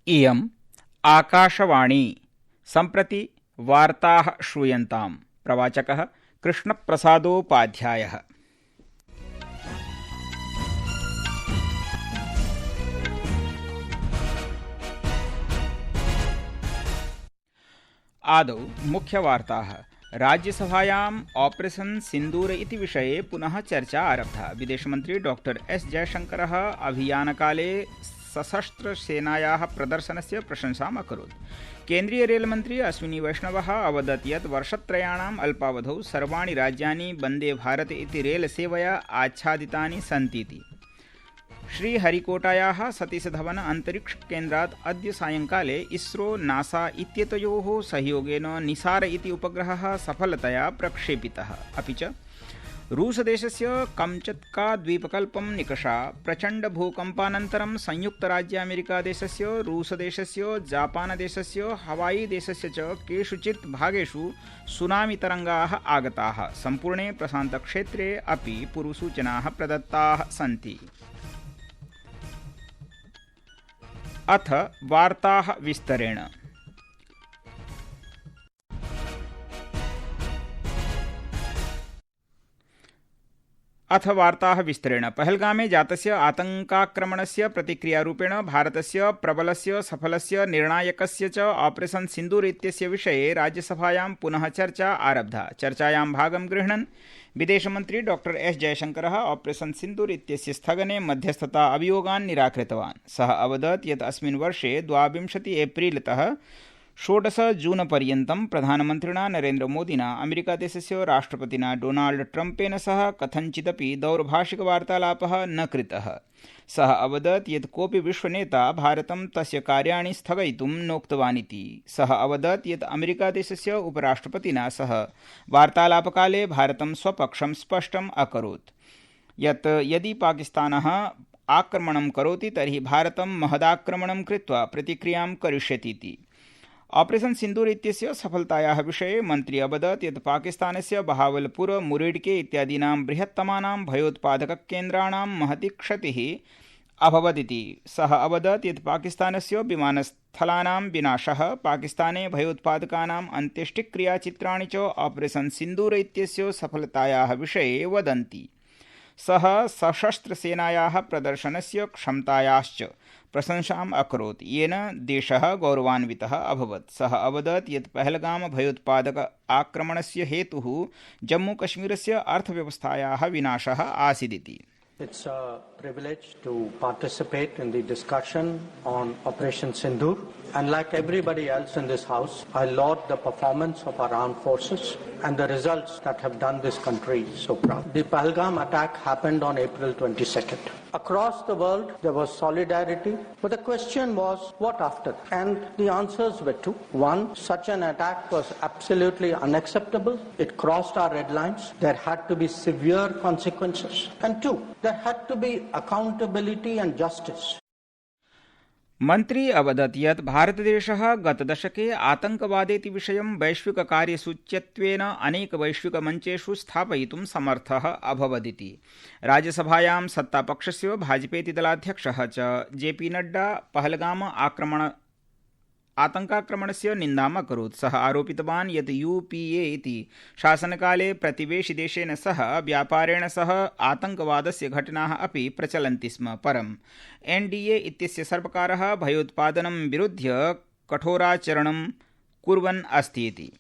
इयम् आकाशवाणी सम्प्रति वार्ताः श्रूयन्ताम्। प्रवाचकः कृष्णप्रसादोपाध्यायः। आदौ मुख्यवार्ताः। राज्यसभायाम् ऑपरेशन सिन्दूर इति विषये पुनः चर्चा आरब्धा। विदेशमन्त्री डॉक्टर एस जयशंकरः अभियानकाले सशस्त्रसेनायाः प्रदर्शनस्य प्रशंसाम् अकरोत्। केन्द्रीय रेलमन्त्री अश्विनी वैष्णवः अवदत् यत् वर्षत्रयाणाम् अल्पावधौ सर्वाणि राज्यानि वन्दे भारत इति रेलसेवया आच्छादितानि सन्तीति। श्रीहरिकोटायाः सतीश धवन अन्तरिक्षकेन्द्रात् अद्य सायङ्काले इस्रो नासा इत्येतयोः सहयोगेन निसार इति उपग्रहः सफलतया प्रक्षेपितः। अपि च रूसदेशस्य कम्चत्का द्वीपकल्पं निकषा प्रचण्डभूकम्पानन्तरं संयुक्तराज्यामेरिकादेशस्य, रूसदेशस्य, जापानदेशस्य, हवाईदेशस्य च केषुचित् भागेषु सुनामीतरङ्गाः आगताः। सम्पूर्णे प्रशान्तक्षेत्रे अपि पूर्वसूचनाः प्रदत्ताः सन्ति। अथ वार्ताः विस्तरेण। पहलगामे जातस्य आतङ्काक्रमणस्य प्रतिक्रियारूपेण भारतस्य प्रबलस्य, सफलस्य, निर्णायकस्य च ऑपरेशन सिन्दूर इत्यस्य विषये राज्यसभायां पुनः चर्चा आरब्धा। चर्चायां भागं गृह्णन् विदेशमन्त्री डॉक्टर एस जयशंकरः ऑपरेशन सिन्दूर इत्यस्य स्थगने मध्यस्थता अभियोगान् निराकृतवान्। सः अवदत् यत् अस्मिन् वर्षे 22 एप्रिलतः 16 जूनपर्यन्तं प्रधानमन्त्रिणा नरेन्द्रमोदिना अमेरिकादेशस्य राष्ट्रपतिना डोनाल्ड ट्रम्पेन सह कथञ्चिदपि दौर्भाषिकवार्तालापः न कृतः। सः अवदत् यत् कोऽपि विश्वनेता भारतं तस्य कार्याणि स्थगयितुं नोक्तवानिति। सः अवदत् यत् अमेरिकादेशस्य उपराष्ट्रपतिना सह वार्तालापकाले भारतं स्वपक्षं स्पष्टम् अकरोत् यत् यदि पाकिस्तानः आक्रमणं करोति तर्हि भारतं महदाक्रमणं कृत्वा प्रतिक्रियां करिष्यतीति। ऑपरेशन सिन्दूर इत्यस्य सफलतायाः विषये मन्त्री अवदत् यत् पाकिस्तानस्य बहावलपुर, मुरेड्के इत्यादीनां बृहत्तमानां भयोत्पादककेन्द्राणां महती क्षतिः अभवदिति। सः अवदत् यत् पाकिस्तानस्य विमानस्थलानां विनाशः, पाकिस्ताने भयोत्पादकानाम् अन्त्येष्टिक्रियाचित्राणि च ऑपरेशन सिन्दूर इत्यस्य सफलतायाः विषये वदन्ति। सः सशस्त्रसेनायाः प्रदर्शनस्य क्षमतायाश्च प्रशंसाम् अकरोत्, येन देशः गौरवान्वितः अभवत्। सः अवदत् यत् पहलगाम भयोत्पादक आक्रमणस्य हेतुः जम्मूकश्मीरस्य अर्थव्यवस्थायाः विनाशः आसीदिति। It's a privilege to participate in the discussion on Operation Sindoor. And like everybody else in this House, I laud the performance of our armed forces and the results that have done this country so proud. The Pahalgam attack happened on April 22nd. Across the world, there was solidarity, but the question was, what after? And the answers were two. One, such an attack was absolutely unacceptable. It crossed our red lines. There had to be severe consequences. And two, there had to be accountability and justice. मन्त्री अवदत् यत् भारतदेशः गतदशके आतङ्कवादेति विषयं वैश्विककार्यसूच्यत्वेन अनेकवैश्विकमञ्चेषु स्थापयितुं समर्थः अभवदिति। राज्यसभायां सत्तापक्षस्य भाजपेति दलाध्यक्षः च JP Nadda Pahalgam आतङ्काक्रमणस्य निन्दाम् अकरोत्। सः आरोपितवान् यत् यूपीए इति शासनकाले प्रतिवेशिदेशेन सह व्यापारेण सह आतङ्कवादस्य घटनाः अपि प्रचलन्ति स्म, परम् एनडीए इत्यस्य सर्वकारः भयोत्पादनं विरुध्य कठोराचरणं कुर्वन् अस्ति इति।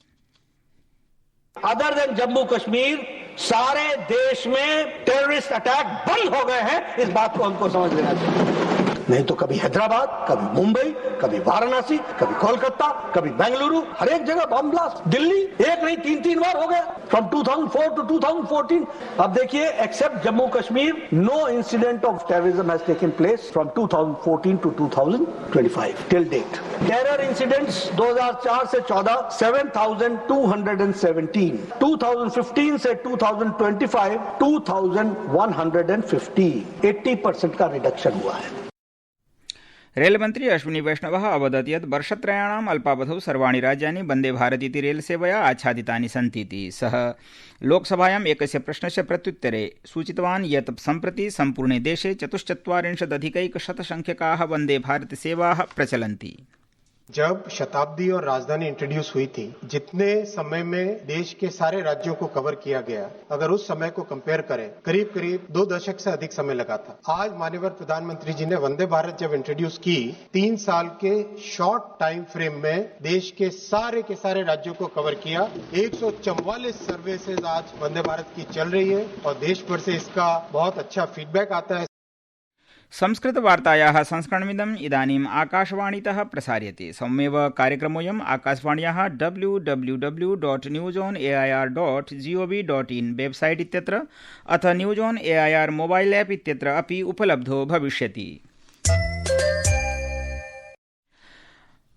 अदर देन जम्मू कश्मीर सारे देश में टेररिस्ट अटैक बंद हो गए हैं, इस बात को हमको समझ लेना चाहिए। नहीं तो कभी हैदराबाद, कभी मुंबई, कभी वाराणसी, कभी कोलकाता, कभी बेंगलुरु, हर एक जगह बम ब्लास्ट। दिल्ली एक नहीं 3 बार हो गया फ्रॉम 2004 to 2014। अब देखिए, except Jammu Kashmir, no incident of terrorism has taken place from 2014 to 2025 till date. Terror incidents 2004 से 14 7,217, 2015 से 2025 2,150, 80% का रिडक्शन हुआ है। रेलमन्त्री अश्विनी वैष्णवः अवदत् यत् वर्षत्रयाणाम् अल्पावधौ सर्वाणि राज्यानि वन्दे भारत इति रेलसेवया आच्छादितानि सन्तीति। सः लोकसभायाम् एकस्य प्रश्नस्य प्रत्युत्तरे सूचितवान् यत् सम्प्रति सम्पूर्णे देशे 44,100 वन्दे भारत सेवाः प्रचलन्ति। जब शताब्दी और राजधानी इंट्रोड्यूस हुई थी, जितने समय में देश के सारे राज्यों को कवर किया गया, अगर उस समय को कंपेयर करें, करीब करीब 2 दशक से अधिक समय लगा था। आज माननीय प्रधानमंत्री जी ने वंदे भारत जब इंट्रोड्यूस की, 3 साल के शॉर्ट टाइम फ्रेम में देश के सारे राज्यों को कवर किया। 144 सर्विसेज आज वंदे भारत की चल रही है और देश भर से इसका बहुत अच्छा फीडबैक आता है। संस्कृतवार्तायाः संस्करणमिदम् इदानीम् आकाशवाणीतः प्रसार्यते। सममेव कार्यक्रमोऽयम् आकाशवाण्याः www.newsonair.gov.in वेबसाइट इत्यत्र अथ news on AIR mobile app इत्यत्र अपि उपलब्धो भविष्यति।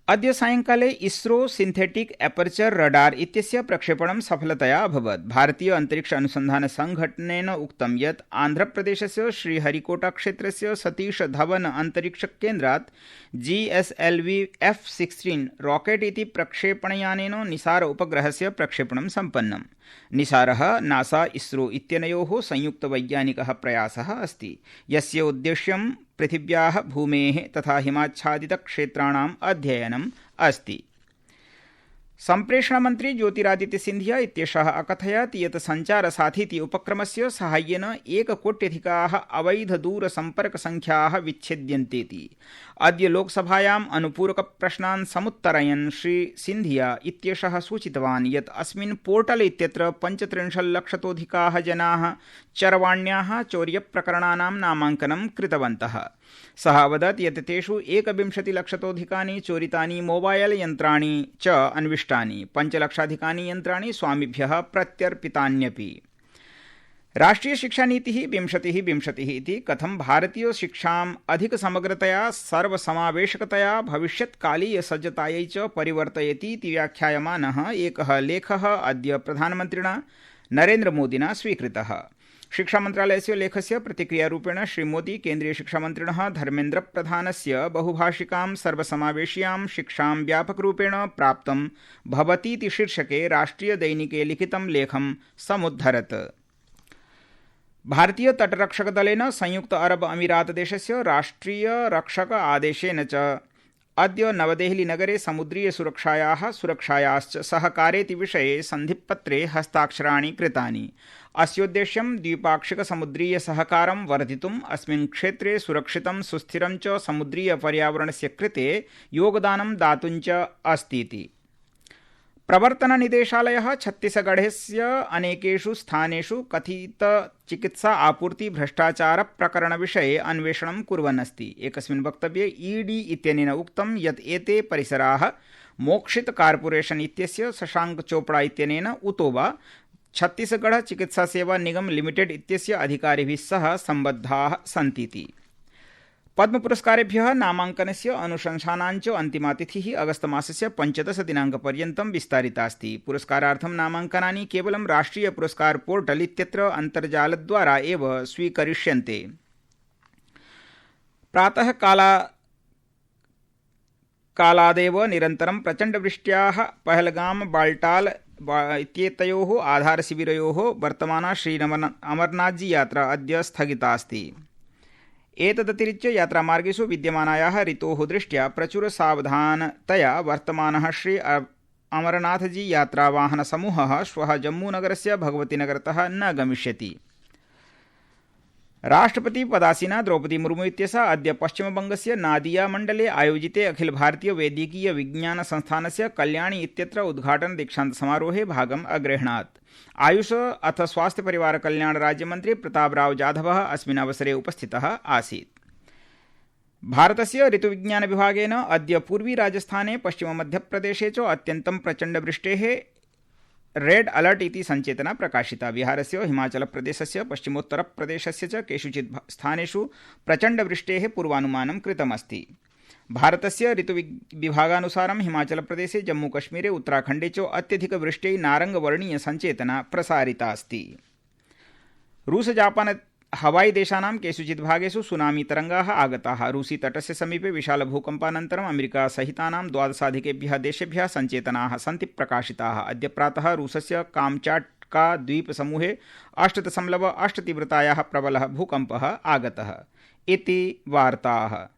अद्य सायंकाले इसरो सिंथेटिक एपर्चर रडार इत्यस्य प्रक्षेपणं सफलतया अभवत्। भारतीय अंतरिक्ष अनुसंधान संघटनेन उक्तं यत् आन्ध्रप्रदेशस्य श्रीहरिकोटा क्षेत्रस्य सतीश धवन अंतरिक्ष केन्द्रात् GSLV F-16 रॉकेट इति प्रक्षेपणयानेन निसार उपग्रहस्य प्रक्षेपणं सम्पन्नम्। निसारः नासा इसरो इत्यनयोः संयुक्तवैज्ञानिकः प्रयासः अस्ति, यस्य उद्देश्यं पृथिव्याः भूमेः तथा हिमाच्छादितक्षेत्राणाम् अध्ययनम् अस्ति। सम्प्रेषणमन्त्री ज्योतिरादित्य सिन्धिया इत्येषः अकथयत् यत् सञ्चारसाथीति उपक्रमस्य साहाय्येन 1 कोट्यधिकाः अवैधदूरसम्पर्कसङ्ख्याः विच्छेद्यन्तेति। अद्य लोकसभायाम् अनुपूरकप्रश्नान् समुत्तरयन् श्री सिन्धिया इत्येषः सूचितवान् यत् अस्मिन् पोर्टल इत्यत्र 35,00,000तोऽधिकाः जनाः चरवाण्याः चौर्यप्रकरणानां नामाङ्कनं कृतवन्तः। सः अवदत् यत् तेषु 21,00,000तोऽधिकानि चोरितानि मोबाइल यन्त्राणि च अन्विष्टानि, 5,00,000अधिकानि यन्त्राणि स्वामिभ्यः प्रत्यर्पितान्यपि। राष्ट्रिय शिक्षा नीतिः 2020 इति कथं भारतीय शिक्षाम् अधिकसमग्रतया सर्वसमावेशकतया भविष्यत्कालीय सज्जतायै च परिवर्तयति इति व्याख्यायमानः एकः लेखः अद्य प्रधानमन्त्रिणा नरेन्द्रमोदिना स्वीकृतः। शिक्षामन्त्रालयस्य लेखस्य प्रतिक्रियारूपेण श्रीमोदी केन्द्रीयशिक्षामन्त्रिणः धर्मेन्द्रप्रधानस्य बहुभाषिकां सर्वसमावेशीयां शिक्षां व्यापकरूपेण प्राप्तं भवतीति शीर्षके राष्ट्रियदैनिके लिखितं लेखं समुद्धरत्। भारतीय तटरक्षकदलेन संयुक्त अरब अमीरात देशस्य राष्ट्रिय रक्षक आदेशेन च अद्य नवदेहलीनगरे समुद्रीय सुरक्षायाश्च सहकारेति विषये सन्धिपत्रे हस्ताक्षराणि कृतानि। अस्योद्देश्यं द्विपाक्षिक समुद्रीय सहकारं वर्धितुम् अस्मिन् क्षेत्रे सुरक्षितं सुस्थिरं च समुद्रीय पर्यावरणस्य कृते योगदानं दातुं च अस्तीति। प्रवर्तन निदेशालयः छत्तीसगढ़स्य अनेकेषु स्थानेषु कथित चिकित्सा आपूर्ति भ्रष्टाचार प्रकरण विषये अन्वेषणं कुर्वन् अस्ति। एकस्मिन् वक्तव्ये ईडी इत्यनेन उक्तं यत् एते परिसराः मोक्षित कार्पोरेशन इत्यस्य शशांक चोपड़ा इत्यनेन उतो वा छत्तीसगढ़ चिकित्सा सेवा निगम लिमिटेड इत्यस्य अधिकारिभिः सह सम्बद्धाः सन्तीति। पद्म पुरस्कारेभ्यः नामाङ्कनस्य अनुशंसानाञ्च अन्तिमा तिथिः अगस्तमासस्य 15 दिनाङ्कपर्यन्तं विस्तारिता अस्ति। पुरस्कारार्थं नामाङ्कनानि केवलं राष्ट्रिय पुरस्कार पोर्टल इत्यत्र अन्तर्जालद्वारा एव स्वीकरिष्यन्ते। प्रातः कालादेव निरन्तरं प्रचण्डवृष्ट्याः पहलगाम बाल्टाल इत्येतयोः आधारशिबिरयोः वर्तमाना श्री अमरनाथजी यात्रा अद्य स्थगिता अस्ति। एतदतिरिच्य यात्रामार्गेषु विद्यमानायाः ऋतोः दृष्ट्या प्रचुरसावधानतया वर्तमानः श्री अमरनाथजी यात्रावाहनसमूहः श्वः जम्मूनगरस्य भगवतीनगरतः न गमिष्यति। राष्ट्रपति पदासीना द्रौपदी मुर्मू इत्येषा अद्य पश्चिमबङ्गस्य नादिया मण्डले आयोजिते अखिल भारतीय वैद्यकीय विज्ञान संस्थानस्य कल्याणी इत्यत्र उद्घाटन दीक्षान्त समारोहे भागम् अगृह्णात्। आयुष अथ स्वास्थ्य परिवार कल्याण राज्यमन्त्री प्रतापराव जाधवः अस्मिन् अवसरे उपस्थितः आसीत्। भारतस्य ऋतुविज्ञान विभागेन अद्य पूर्वी राजस्थाने पश्चिममध्यप्रदेशे च अत्यन्तं प्रचण्डवृष्टेः रेड अलर्ट इति सञ्चेतना प्रकाशिता। बिहारस्य हिमाचलप्रदेशस्य पश्चिमोत्तरप्रदेशस्य च केषुचित् स्थानेषु प्रचण्डवृष्टेः पूर्वानुमानं कृतमस्ति। भारतस्य ऋतुविभागानुसारं हिमाचलप्रदेशे जम्मूकश्मीरे उत्तराखण्डे च अत्यधिकवृष्ट्यै नारङ्गवर्णीय सञ्चेतना प्रसारिता अस्ति। रूस जापान हवाई देशानां केषुचित् भागेषु सुनामी तरंगाः आगताः। रूसी तटस्य समीपे विशालभूकम्पानन्तरम् अमेरिका सहितानां 12 देशेभ्यः सञ्चेतनाः सन्ति प्रकाशिताः। अद्य प्रातः रूसस्य कामचाट्का द्वीपसमूहे 8.8 तीव्रतायाः प्रबलः भूकम्पः आगतः इति वार्ताः।